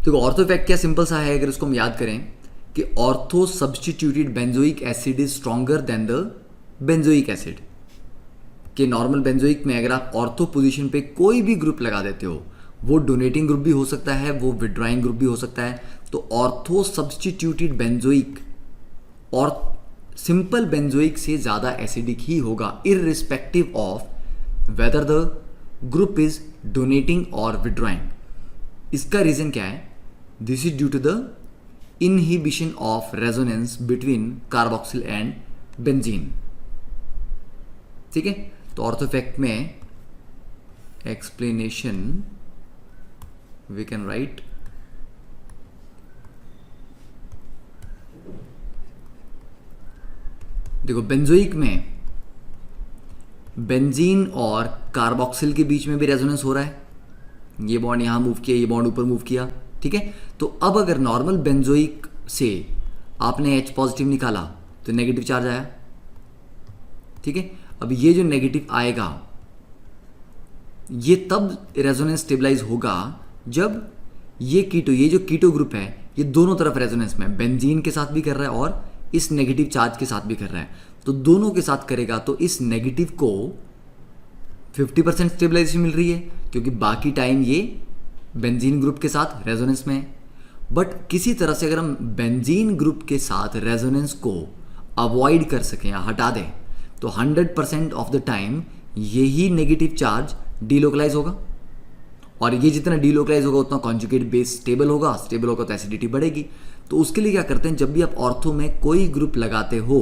देखो ortho effect क्या simple सा है, अगर इसको हम याद करें कि ortho substituted benzoic acid is stronger than the benzoic acid. कि नॉर्मल बेंजोइक में अगर आप ऑर्थो पोजीशन पे कोई भी ग्रुप लगा देते हो, वो डोनेटिंग ग्रुप भी हो सकता है, वो विड्रॉइंग ग्रुप भी हो सकता है। तो ऑर्थो सब्सटीट्यूटेड बेंजोइक और सिंपल बेंजोइक से ज़्यादा एसिडिक ही होगा, irrespective of whether the group is donating or withdrawing. इसका रीज़न क्या है? This is due to the inhibition of resonance between carboxyl and benzene. ठीक है, तो ऑर्थो इफेक्ट में एक्सप्लेनेशन वी कैन राइट देखो बेंजोइक में बेंजीन और कार्बोक्सिल के बीच में भी रेजोनेंस हो रहा है, ये बॉन्ड यहां मूव किया, ये बॉन्ड ऊपर मूव किया। ठीक है, तो अब अगर नॉर्मल बेंजोइक से आपने H पॉजिटिव निकाला तो नेगेटिव चार्ज आया। ठीक है, अब ये जो नेगेटिव आएगा ये तब रेजोनेंस स्टेबलाइज होगा जब ये जो कीटो ग्रुप है ये दोनों तरफ रेजोनेंस में बेंजीन के साथ भी कर रहा है और इस नेगेटिव चार्ज के साथ भी कर रहा है। तो दोनों के साथ करेगा तो इस नेगेटिव को 50% स्टेबलाइजेशन मिल रही है, क्योंकि बाकी टाइम ये बेंजीन ग्रुप के साथ रेजोनेंस में है। बट किसी तरह से अगर हम बेंजीन ग्रुप के साथ रेजोनेंस को अवॉइड कर सकें या हटा दें तो 100% ऑफ द टाइम यही नेगेटिव चार्ज डीलोकलाइज होगा, और ये जितना डीलोकलाइज होगा उतना कॉन्जुगेट बेस स्टेबल होगा तो एसिडिटी बढ़ेगी। तो उसके लिए क्या करते हैं, जब भी आप ऑर्थो में कोई ग्रुप लगाते हो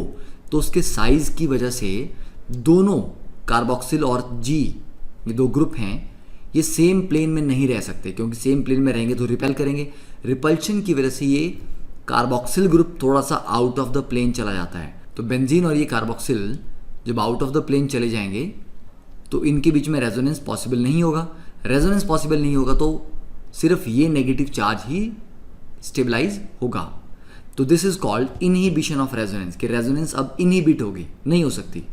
तो उसके साइज की वजह से दोनों कार्बोक्सिल और जी ये दो ग्रुप हैं ये सेम प्लेन में नहीं रह सकते, क्योंकि सेम प्लेन में रहेंगे तो रिपेल करेंगे। रिपल्शन की वजह से ये कार्बोक्सिल ग्रुप थोड़ा सा आउट ऑफ द प्लेन चला जाता है। तो बेंजीन और ये कार्बोक्सिल जब आउट ऑफ द प्लेन चले जाएंगे तो इनके बीच में रेजोनेंस पॉसिबल नहीं होगा। रेजोनेंस पॉसिबल नहीं होगा तो सिर्फ ये नेगेटिव चार्ज ही स्टेबलाइज होगा। तो this is called inhibition of resonance, कि रेजोनेंस अब इनहिबिट होगी, नहीं हो सकती।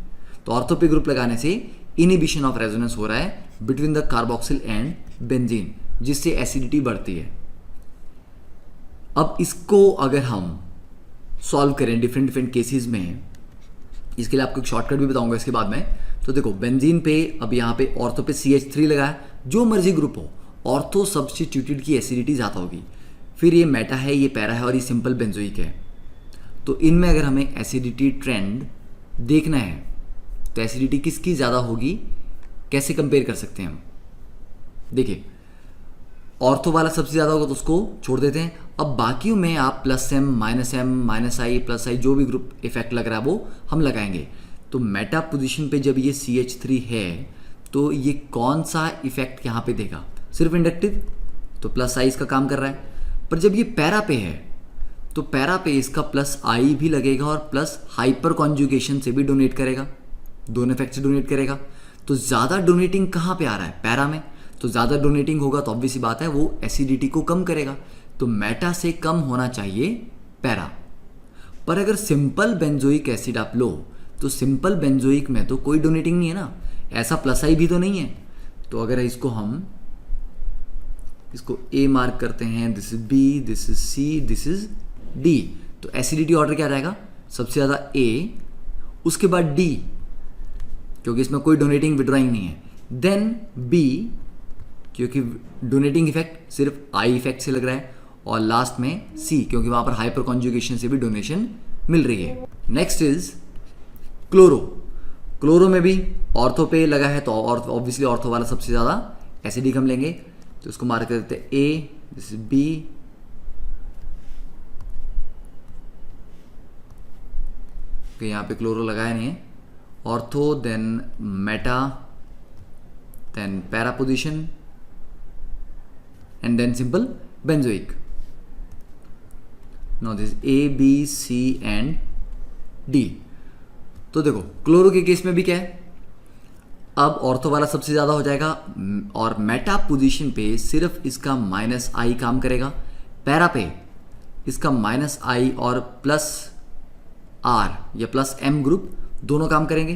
तो ऑर्थो पे ग्रुप लगाने से इनहिबिशन ऑफ रेजोनेंस हो रहा है between the carboxyl and benzene, जिससे एसिडिटी बढ़ती है। अब इसको अगर हम सॉल्व करें डिफरेंट केसेस में, इसके लिए आपको एक शॉर्टकट भी बताऊंगा इसके बाद में। तो देखो बेंजीन पे अब यहाँ पे ऑर्थो पे CH3 लगाया, जो मर्जी ग्रुप हो ऑर्थो सब्स्टिट्यूटेड की एसिडिटी ज़्यादा होगी। फिर ये मेटा है, ये पैरा है और ये सिंपल बेंजोइक है। तो इनमें अगर हमें एसिडिटी ट्रेंड देखना है तो एसिडिटी किसकी ज़्यादा होगी, कैसे कंपेयर कर सकते हैं हम? देखिए ऑर्थो वाला सबसे ज़्यादा होगा तो उसको छोड़ देते हैं। अब बाकियों में आप +M -I +I जो भी ग्रुप इफेक्ट लग रहा है वो हम लगाएंगे। तो मेटा पोजीशन पे जब ये CH3 है तो ये कौन सा इफेक्ट यहाँ पे देगा? सिर्फ इंडक्टिव, तो +I इसका काम कर रहा है। पर जब ये पैरा पे है तो पैरा पे इसका +I भी लगेगा और प्लस हाइपर कॉन्जुगेशन से भी डोनेट करेगा, दोनों इफेक्ट से डोनेट करेगा। तो ज़्यादा डोनेटिंग कहाँ पे आ रहा है? पैरा में। तो ज़्यादा डोनेटिंग होगा तो ऑब्वियस सी बात है वो एसिडिटी को कम करेगा। तो मेटा से कम होना चाहिए पैरा। पर अगर सिंपल बेंजोइक एसिड आप लो तो सिंपल बेंजोइक में तो कोई डोनेटिंग नहीं है ना, ऐसा +I भी तो नहीं है। तो अगर इसको हम इसको A मार्क करते हैं, this is B, this is C, this is D, तो एसिडिटी ऑर्डर क्या रहेगा? सबसे ज़्यादा A, उसके बाद D, क्योंकि इसमें कोई डोनेटिंग विड्रॉइंग नहीं है, देन B, क्योंकि डोनेटिंग इफेक्ट सिर्फ I इफेक्ट से लग रहा है, और लास्ट में C, क्योंकि वहाँ पर हाइपर कॉन्जुगेशन से भी डोनेशन मिल रही है। Next is chloro. क्लोरो में भी ऑर्थो पे लगा है तो ऑब्वियसली ऑर्थो वाला सबसे ज़्यादा एसिडिक हम लेंगे। तो इसको मार्क कर देते हैं A, दिस इज B, तो यहाँ पे क्लोरो लगाया नहीं है। Ortho, then meta, then para position and then simple benzoic. Now this A, B, C and D। तो देखो क्लोरो के केस में भी क्या है, अब ऑर्थो वाला सबसे ज़्यादा हो जाएगा और मेटा पोजीशन पे सिर्फ इसका -I काम करेगा, पैरा पे इसका -I और +R या +M ग्रुप दोनों काम करेंगे,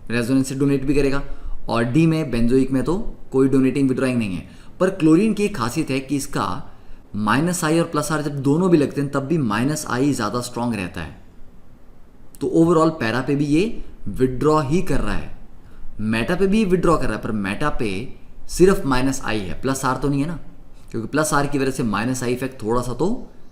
रेजोनेंस से डोनेट भी करेगा। और D में बेंजोइक में तो कोई डोनेटिंग विड्रॉइंग नहीं है। पर क्लोरीन की एक खासियत है कि इसका माइनस आई और प्लस आर जब दोनों भी लगते हैं तब भी माइनस आई ज़्यादा स्ट्रांग रहता है। तो ओवरऑल पैरा पे भी ये विड्रॉ ही कर रहा है, मेटा पे भी विड्रॉ कर रहा है, पर मेटा पे सिर्फ माइनस आई है, प्लस आर तो नहीं है ना, क्योंकि प्लस आर की वजह से माइनस आई इफेक्ट थोड़ा सा तो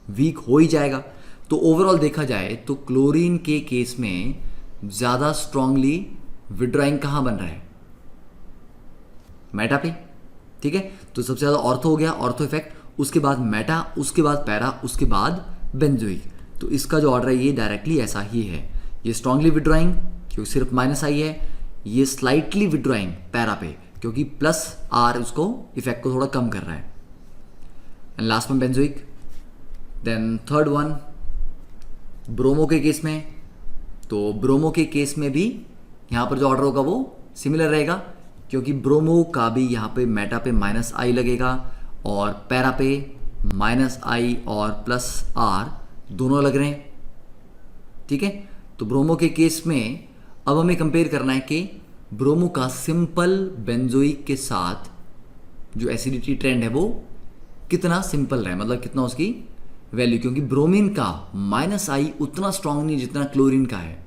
वीक हो ही जाएगा। तो ओवरऑल देखा जाए तो क्लोरीन के केस में ज़्यादा स्ट्रांगली विड्रॉइंग कहाँ बन रहा है, मेटा पे। ठीक है, तो सबसे ज़्यादा ऑर्थो हो गया, ऑर्थो इफेक्ट, उसके बाद मेटा, उसके बाद पैरा, उसके बाद बेंजोइक। तो इसका जो ऑर्डर है ये डायरेक्टली ऐसा ही है, ये स्ट्रांगली विड्रॉइंग क्योंकि सिर्फ माइनस आई है, ये स्लाइटली विड्रॉइंग पैरा पे क्योंकि प्लस आर उसको इफेक्ट को थोड़ा कम कर रहा है, एंड लास्ट में benzoic. Then third one bromo के केस में, तो ब्रोमो के केस में भी यहाँ पर जो ऑर्डर होगा वो सिमिलर रहेगा क्योंकि ब्रोमो का भी यहाँ पे मेटा पे माइनस आई लगेगा और पैरा पे माइनस आई और प्लस आर दोनों लग रहे हैं। ठीक है, तो ब्रोमो के केस में अब हमें कंपेयर करना है कि ब्रोमो का सिंपल बेंजोइक के साथ जो एसिडिटी ट्रेंड है वो कितना सिंपल रहा है, मतलब कितना उसकी वैल्यू, क्योंकि ब्रोमीन का माइनस आई उतना स्ट्रांग नहीं जितना क्लोरीन का है।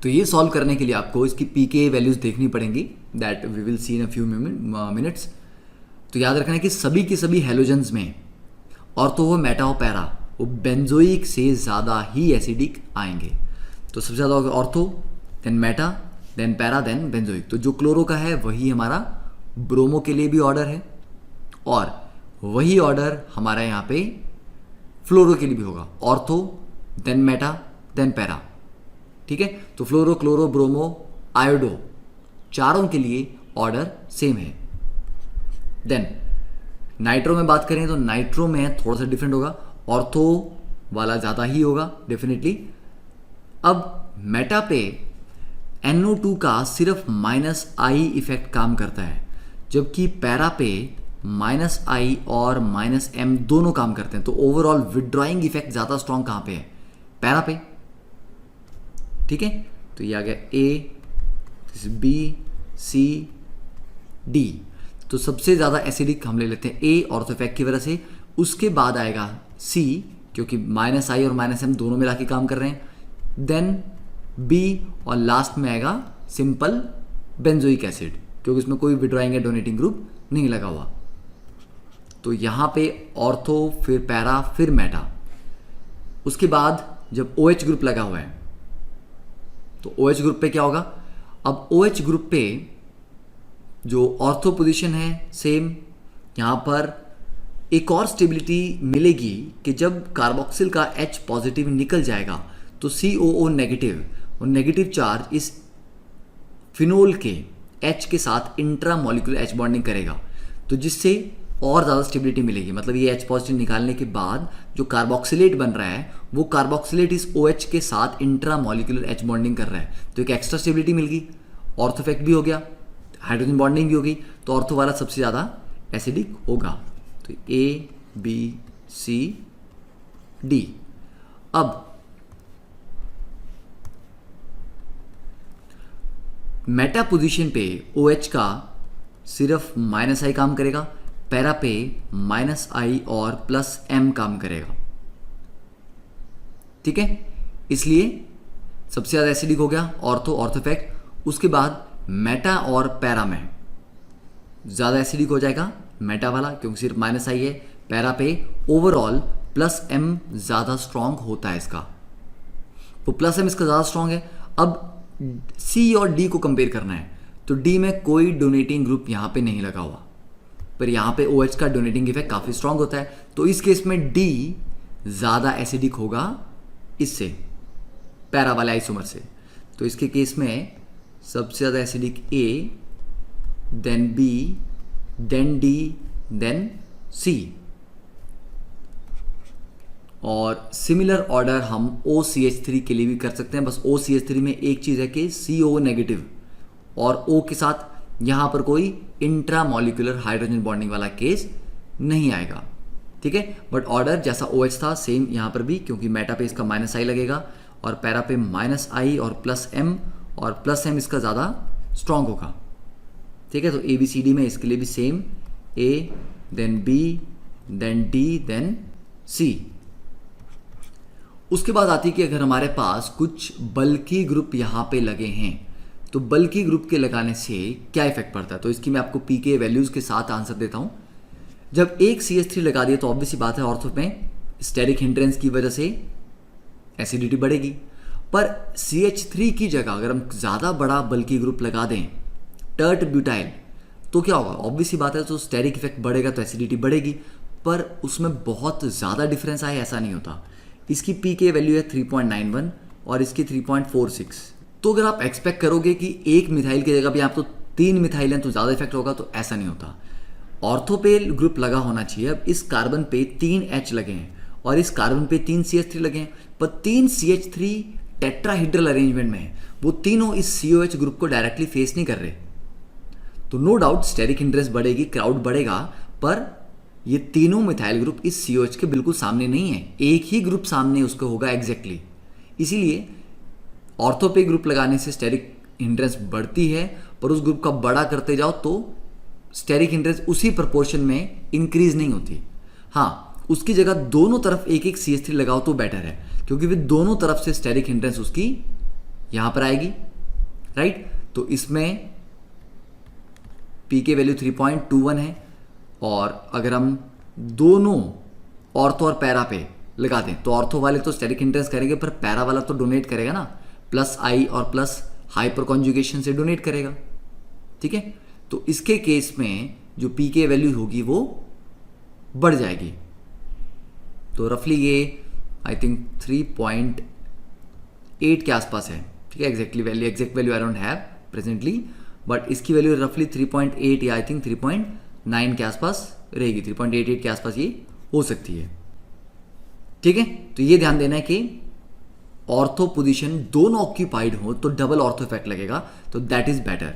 तो ये सॉल्व करने के लिए आपको इसकी पीके वैल्यूज देखनी पड़ेंगी, that we will see in a few minutes. तो याद रखना है कि सभी के सभी हेलोजेंस में ऑर्थो हो मेटा हो पैरा, वो बेंजोइक से ज़्यादा ही एसिडिक आएंगे। तो सबसे ज़्यादा होगा ortho, then meta, then para, then benzoic. तो जो क्लोरो का है वही हमारा ब्रोमो के लिए भी ऑर्डर है और वही ऑर्डर हमारा यहाँ पे फ्लोरो के लिए भी होगा, ortho then meta then para. ठीक है, तो फ्लोरो क्लोरो ब्रोमो आयोडो चारों के लिए ऑर्डर सेम है। देन नाइट्रो में बात करें तो नाइट्रो में थोड़ा सा डिफरेंट होगा, ऑर्थो वाला ज़्यादा ही होगा डेफिनेटली। अब मेटा पे NO2 का सिर्फ माइनस आई इफेक्ट काम करता है, जबकि पैरा पे माइनस आई और माइनस एम दोनों काम करते हैं। तो ओवरऑल विड्रॉइंग इफेक्ट ज़्यादा स्ट्रांग कहाँ पे है, पैरा पे। ठीक है, तो ये आ गया ए, बी, सी, डी। तो सबसे ज़्यादा एसिडिक हम ले लेते हैं ए ऑर्थो इफेक्ट की वजह से, उसके बाद आएगा सी क्योंकि माइनस आई और माइनस एम दोनों मिला के काम कर रहे हैं, देन बी और लास्ट में आएगा सिंपल बेंजोइक एसिड क्योंकि इसमें कोई विड्रॉइंग या डोनेटिंग ग्रुप नहीं लगा हुआ। तो यहाँ पे ऑर्थो, फिर पैरा, फिर मेटा। उसके बाद जब OH ग्रुप लगा हुआ है तो OH ग्रुप पे क्या होगा, अब OH ग्रुप पे जो ऑर्थो पोजीशन है सेम, यहाँ पर एक और स्टेबिलिटी मिलेगी कि जब कार्बोक्सिल का H पॉजिटिव निकल जाएगा तो COO नेगेटिव और नेगेटिव चार्ज इस फिनोल के H के साथ इंट्रामोलिकुलर H बॉन्डिंग करेगा, तो जिससे और ज़्यादा स्टेबिलिटी मिलेगी। मतलब ये H पॉजिटिव निकालने के बाद जो कार्बोक्सिलेट बन रहा है वो कार्बोक्सिलेट इस OH के साथ इंट्रामोलिकुलर H बॉन्डिंग कर रहा है, तो एक एक्स्ट्रा स्टेबिलिटी मिल गई, ऑर्थो इफेक्ट भी हो गया, हाइड्रोजन बॉन्डिंग भी होगी, तो ऑर्थो वाला सबसे ज़्यादा एसिडिक होगा। तो A, B, C, D। अब मेटा पोजीशन पे OH का सिर्फ माइनस आई काम करेगा, पैरा पे माइनस आई और प्लस एम काम करेगा। ठीक है, इसलिए सबसे ज़्यादा एसिडिक हो गया ऑर्थो इफेक्ट। उसके बाद मेटा और पैरा में ज़्यादा एसिडिक हो जाएगा मेटा वाला क्योंकि सिर्फ माइनस आई है, पैरा पे ओवरऑल प्लस एम ज़्यादा स्ट्रांग होता है इसका, तो प्लस एम इसका ज़्यादा स्ट्रांग है। अब सी और डी को कंपेयर करना है तो डी में कोई डोनेटिंग ग्रुप यहाँ पे नहीं लगा हुआ, पर यहाँ पे OH का डोनेटिंग इफेक्ट काफ़ी स्ट्रांग होता है, तो इस केस में डी ज़्यादा एसिडिक होगा इससे, पैरा वाले आइसोमर से। तो इसके केस में सबसे ज़्यादा acidic A, then B, then D, then C. और सिमिलर ऑर्डर हम OCH3 के लिए भी कर सकते हैं, बस OCH3 में एक चीज़ है कि CO नेगेटिव और O के साथ यहाँ पर कोई इंट्रामोलिकुलर हाइड्रोजन बॉन्डिंग वाला केस नहीं आएगा। ठीक है, बट ऑर्डर जैसा OH था सेम यहाँ पर भी, क्योंकि मेटा पे इसका माइनस आई लगेगा और पैरा पे माइनस आई और प्लस एम, और प्लस एम इसका ज़्यादा स्ट्रांग होगा। ठीक है, तो ABCD में इसके लिए भी same, A, then B, then D, then C. उसके बाद आती है कि अगर हमारे पास कुछ बल्कि ग्रुप यहाँ पे लगे हैं तो बल्कि ग्रुप के लगाने से क्या इफेक्ट पड़ता है। तो इसकी मैं आपको पी के वैल्यूज़ के साथ आंसर देता हूँ। जब एक CH3 लगा दिया तो ऑब्वियस सी बात है ऑर्थो में स्टेरिक हिंड्रेंस की वजह से एसिडिटी बढ़ेगी, पर CH3 की जगह अगर हम ज़्यादा बड़ा बल्कि ग्रुप लगा दें टर्ट ब्यूटाइल तो क्या होगा, ऑब्वियस सी बात है तो स्टेरिक इफेक्ट बढ़ेगा तो एसिडिटी बढ़ेगी, पर उसमें बहुत ज़्यादा डिफरेंस आए ऐसा नहीं होता। इसकी पी के वैल्यू है 3.91 और इसकी 3.46। तो अगर आप एक्सपेक्ट करोगे कि एक मिथाइल की जगह भी आप तो 3 मिथाइल हैं तो ज़्यादा इफेक्ट होगा, तो ऐसा नहीं होता। ऑर्थो पे ग्रुप लगा होना चाहिए। अब इस कार्बन पे 3 H लगे हैं और इस कार्बन पे 3 CH3 लगे हैं, पर 3 CH3 टेट्राहीड्रल अरेंजमेंट में है, वो तीनों इस COH ग्रुप को डायरेक्टली फेस नहीं कर रहे। तो नो डाउट स्टेरिक हिंड्रेंस बढ़ेगी, क्राउड बढ़ेगा, पर ये तीनों मिथाइल ग्रुप इस COH के बिल्कुल सामने नहीं है, एक ही ग्रुप सामने उसको होगा एग्जैक्टली। इसीलिए ऑर्थो पे ग्रुप लगाने से स्टेरिक हिंड्रेंस बढ़ती है, पर उस ग्रुप का बड़ा करते जाओ तो स्टेरिक हिंड्रेंस उसी प्रोपोर्शन में इंक्रीज नहीं होती। हाँ, उसकी जगह दोनों तरफ एक एक CH3 लगाओ तो बेटर है, क्योंकि फिर दोनों तरफ से स्टेरिक हिंड्रेंस उसकी यहां पर आएगी, राइट। तो इसमें पी के वैल्यू 3.21 है, और अगर हम दोनों ऑर्थो और पैरा पे लगा दें तो ऑर्थो वाले तो स्टेरिक हिंड्रेंस करेंगे, पर पैरा वाला तो डोनेट करेगा ना, प्लस आई और प्लस हाइपर कॉन्जुगेशन से डोनेट करेगा, ठीक है। तो इसके केस में जो पी के वैल्यू होगी वो बढ़ जाएगी। तो रफली ये आई थिंक 3.8 के आसपास है, ठीक है। Exact value I don't have presently, but इसकी वैल्यू रफली 3.8 या आई थिंक 3.9 के आसपास रहेगी, 3.88 के आसपास ये हो सकती है, ठीक है। तो ये ध्यान देना है कि ऑर्थो पोजीशन दोनों ऑक्यूपाइड हो तो डबल ऑर्थो इफेक्ट लगेगा, तो दैट इज बेटर।